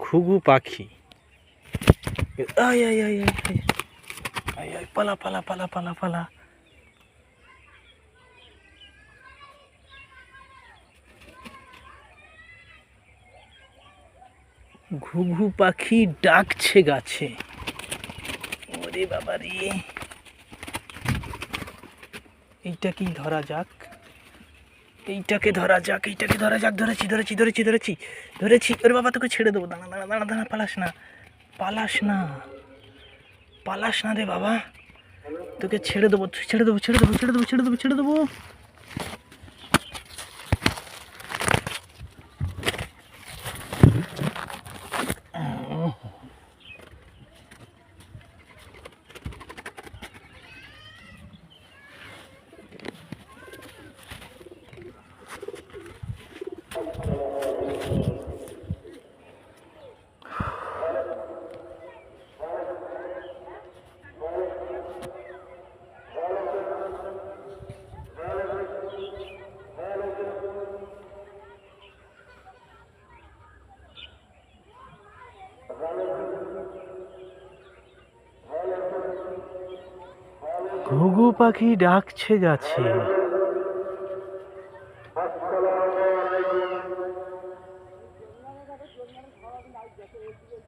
ঘুঘু পাখি। আয় আয় আয় আয় আয় আয় আয়, পালা পালা পালা পালা পালা। ঘুঘু পাখি ডাকছে গাছে। ওরে বাবা রে, এইটাকেই ধরা যাক, এইটাকে ধরা যাক, এইটাকে ধরা যাক। ধরেছি ধরেছি ধরেছি ধরেছি ধরেছি। ওরে বাবা, তোকে ছেড়ে দেবো। দাঁড়া দাঁড়া দাঁড়া দাঁড়া, পালাস না, পালাস না, পালাস না রে বাবা, তোকে ছেড়ে দেবো, ছেড়ে দেবো, ছেড়ে দেবো, ছেড়ে দেবো, ছেড়ে দেবো, ছেড়ে দেবো। ঘুঘু পাখি ডাকছে গাছে।